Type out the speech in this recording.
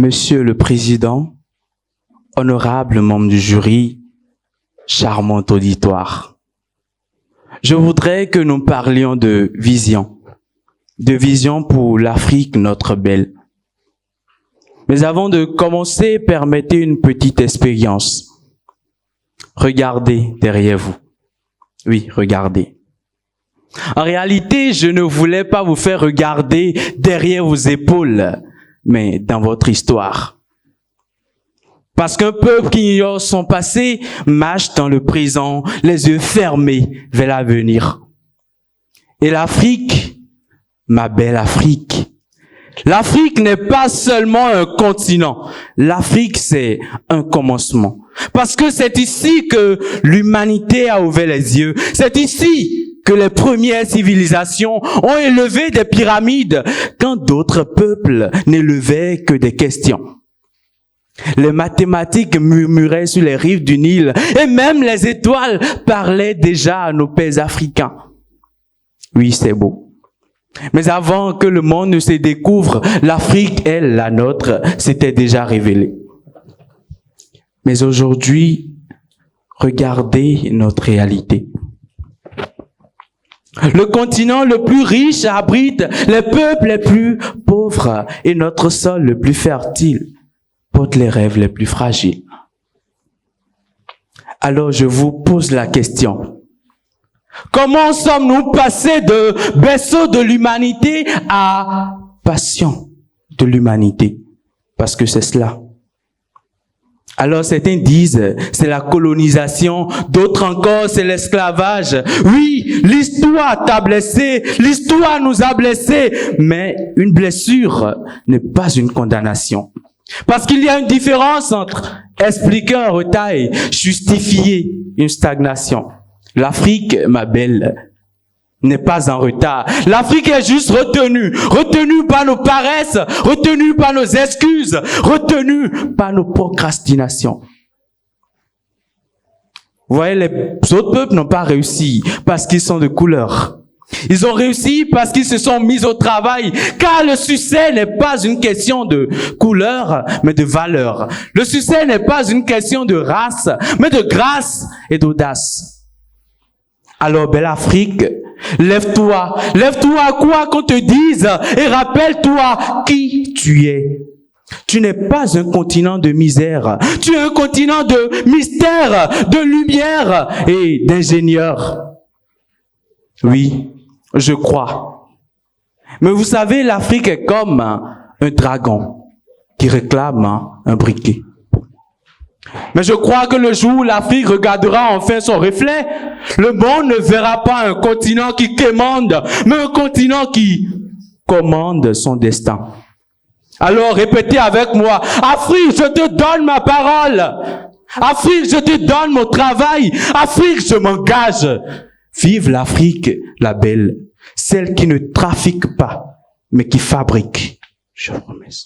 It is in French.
Monsieur le Président, honorable membre du jury, charmant auditoire, je voudrais que nous parlions de vision pour l'Afrique, notre belle. Mais avant de commencer, permettez une petite expérience. Regardez derrière vous. Oui, regardez. En réalité, je ne voulais pas vous faire regarder derrière vos épaules, mais dans votre histoire. Parce qu'un peuple qui ignore son passé marche dans le présent, les yeux fermés vers l'avenir. Et l'Afrique, ma belle Afrique, l'Afrique n'est pas seulement un continent. L'Afrique, c'est un commencement. Parce que c'est ici que l'humanité a ouvert les yeux. C'est ici que les premières civilisations ont élevé des pyramides quand d'autres peuples n'élevaient que des questions. Les mathématiques murmuraient sur les rives du Nil et même les étoiles parlaient déjà à nos pères africains. Oui, c'est beau. Mais avant que le monde ne se découvre, l'Afrique, elle, la nôtre, s'était déjà révélée. Mais aujourd'hui, regardez notre réalité. Le continent le plus riche abrite les peuples les plus pauvres et notre sol le plus fertile porte les rêves les plus fragiles. Alors je vous pose la question. Comment sommes-nous passés de berceau de l'humanité à passion de l'humanité? Parce que c'est cela. Alors certains disent, c'est la colonisation, d'autres encore, c'est l'esclavage. Oui, l'histoire t'a blessé, l'histoire nous a blessés, mais une blessure n'est pas une condamnation. Parce qu'il y a une différence entre expliquer un retard et justifier une stagnation. L'Afrique, ma belle, n'est pas en retard. L'Afrique est juste retenue par nos paresses, retenue par nos excuses, retenue par nos procrastinations. Vous voyez, les autres peuples n'ont pas réussi parce qu'ils sont de couleur. Ils ont réussi parce qu'ils se sont mis au travail, car le succès n'est pas une question de couleur, mais de valeur. Le succès n'est pas une question de race, mais de grâce et d'audace. Alors, belle Afrique, lève-toi à quoi qu'on te dise et rappelle-toi qui tu es. Tu n'es pas un continent de misère, tu es un continent de mystère, de lumière et d'ingénieurs. Oui, je crois. Mais vous savez, l'Afrique est comme un dragon qui réclame un briquet. Mais je crois que le jour où l'Afrique regardera enfin son reflet, le monde ne verra pas un continent qui quémande, mais un continent qui commande son destin. Alors répétez avec moi, Afrique, je te donne ma parole. Afrique, je te donne mon travail. Afrique, je m'engage. Vive l'Afrique, la belle, celle qui ne trafique pas, mais qui fabrique. Je vous remercie.